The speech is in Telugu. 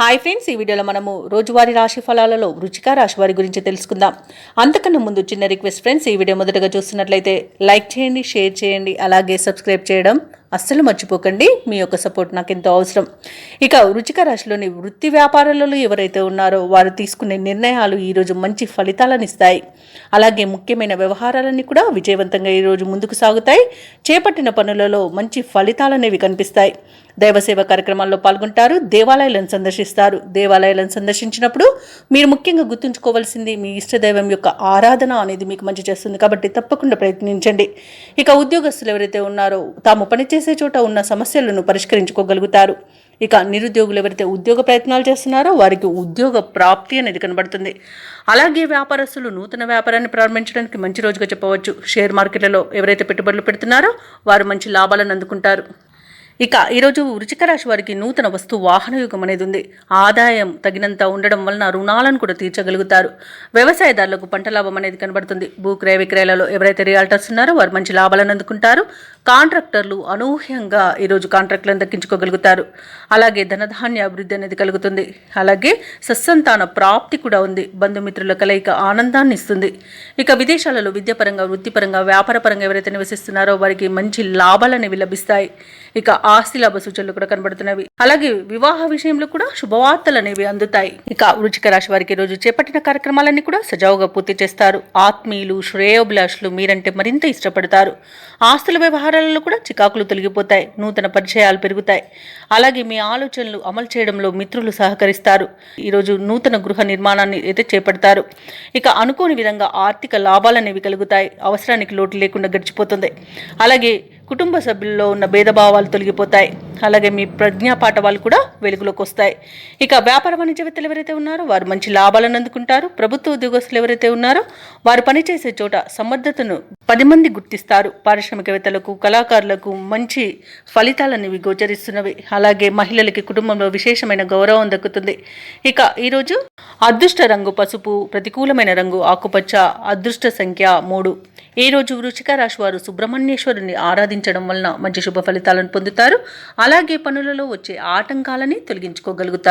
హాయ్ ఫ్రెండ్స్, ఈ వీడియోలో మనము రోజువారీ రాశి ఫలాలలో వృచ్చిక రాశి వారి గురించి తెలుసుకుందాం. అంతకన్నా ముందు చిన్న రిక్వెస్ట్ ఫ్రెండ్స్, ఈ వీడియో మొదటగా చూస్తున్నట్లయితే లైక్ చేయండి, షేర్ చేయండి, అలాగే సబ్స్క్రైబ్ చేయడం అస్సలు మర్చిపోకండి. మీ యొక్క సపోర్ట్ నాకు ఎంతో అవసరం. ఇక వృచ్చిక రాశిలోని వృత్తి వ్యాపారాలలో ఎవరైతే ఉన్నారో వారు తీసుకునే నిర్ణయాలు ఈరోజు మంచి ఫలితాలను ఇస్తాయి. అలాగే ముఖ్యమైన వ్యవహారాలన్నీ కూడా విజయవంతంగా ఈరోజు ముందుకు సాగుతాయి. చేపట్టిన పనులలో మంచి ఫలితాలనేవి కనిపిస్తాయి. దైవసేవ కార్యక్రమాల్లో పాల్గొంటారు. దేవాలయాలను సందర్శిస్తారు. దేవాలయాలను సందర్శించినప్పుడు మీరు ముఖ్యంగా గుర్తుంచుకోవాల్సింది మీ ఇష్టదైవం యొక్క ఆరాధన అనేది మీకు మంచి చేస్తుంది. కాబట్టి తప్పకుండా ప్రయత్నించండి. ఇక ఉద్యోగస్తులు ఎవరైతే ఉన్నారో తాము పనిచేసే చోట ఉన్న సమస్యలను పరిష్కరించుకోగలుగుతారు. ఇక నిరుద్యోగులు ఎవరైతే ఉద్యోగ ప్రయత్నాలు చేస్తున్నారో వారికి ఉద్యోగ ప్రాప్తి అనేది కనబడుతుంది. అలాగే వ్యాపారస్తులు నూతన వ్యాపారాన్ని ప్రారంభించడానికి మంచి రోజుగా చెప్పవచ్చు. షేర్ మార్కెట్లలో ఎవరైతే పెట్టుబడులు పెడుతున్నారో వారు మంచి లాభాలను అందుకుంటారు. ఇక ఈరోజు వృచ్చిక రాశి వారికి నూతన వస్తు వాహన యుగం అనేది ఉంది. ఆదాయం తగినంత ఉండడం వలన రుణాలను కూడా తీర్చగలుగుతారు. వ్యవసాయదారులకు పంట లాభం అనేది కనబడుతుంది. భూక్రయ విక్రయాలలో ఎవరైతే రియాల్టర్స్ ఉన్నారో వారు మంచి లాభాలను అందుకుంటారు. కాంట్రాక్టర్లు అనూహ్యంగా ఈరోజు కాంట్రాక్టులను దక్కించుకోగలుగుతారు. అలాగే ధనధాన్య అభివృద్ధి అనేది కలుగుతుంది. అలాగే సత్సంతాన ప్రాప్తి కూడా ఉంది. బంధుమిత్రుల కలయిక ఆనందాన్ని ఇస్తుంది. ఇక విదేశాలలో విద్యాపరంగా, వృత్తిపరంగా, వ్యాపారపరంగా ఎవరైతే నివసిస్తున్నారో వారికి మంచి లాభాలు అనేవి లభిస్తాయి. ఇక ఆస్తి లాభ సూచనలు కూడా కనబడుతున్నవి. అలాగే వివాహ విషయంలో కూడా శుభవార్తలు అనేవి అందుతాయి. ఇక వృచ్చిక రాశి వారికి రోజు చేపట్టిన కార్యక్రమాలన్నీ కూడా సజావుగా పూర్తి చేస్తారు. ఆత్మీయులు, శ్రేయోభిలాషులు మీరంటే మరింత ఇష్టపడతారు. ఆస్తుల వ్యవహారాలలో కూడా చికాకులు తొలగిపోతాయి. నూతన పరిచయాలు పెరుగుతాయి. అలాగే మీ ఆలోచనలు అమలు చేయడంలో మిత్రులు సహకరిస్తారు. ఈరోజు నూతన గృహ నిర్మాణాన్ని అయితే చేపడతారు. ఇక అనుకోని విధంగా ఆర్థిక లాభాలు అనేవి కలుగుతాయి. అవసరానికి లోటు లేకుండా గడిచిపోతుంది. అలాగే కుటుంబ సభ్యుల్లో ఉన్న భేదభావాలు తొలగిపోతాయి. అలాగే మీ ప్రజ్ఞాపాఠవాలు కూడా వెలుగులోకి వస్తాయి. ఇక వ్యాపార వాణిజ్యవేత్తలు ఎవరైతే ఉన్నారో వారు మంచి లాభాలను అందుకుంటారు. ప్రభుత్వ ఉద్యోగస్తులు ఎవరైతే ఉన్నారో వారు పనిచేసే చోట సమర్థతను 10 మంది గుర్తిస్తారు. పారిశ్రామికవేత్తలకు, కళాకారులకు మంచి ఫలితాలనేవి గోచరిస్తున్నవి. అలాగే మహిళలకి కుటుంబంలో విశేషమైన గౌరవం దక్కుతుంది. ఇక ఈరోజు అదృష్ట రంగు పసుపు, ప్రతికూలమైన రంగు ఆకుపచ్చ, అదృష్ట సంఖ్య 3. ఈ రోజు వృచ్చిక రాశి వారు సుబ్రహ్మణ్యేశ్వరుని ఆరాధించడం వలన మంచి శుభ ఫలితాలను పొందుతారు. అలాగే పనులలో వచ్చే ఆటంకాలని తొలగించుకోగలుగుతారు.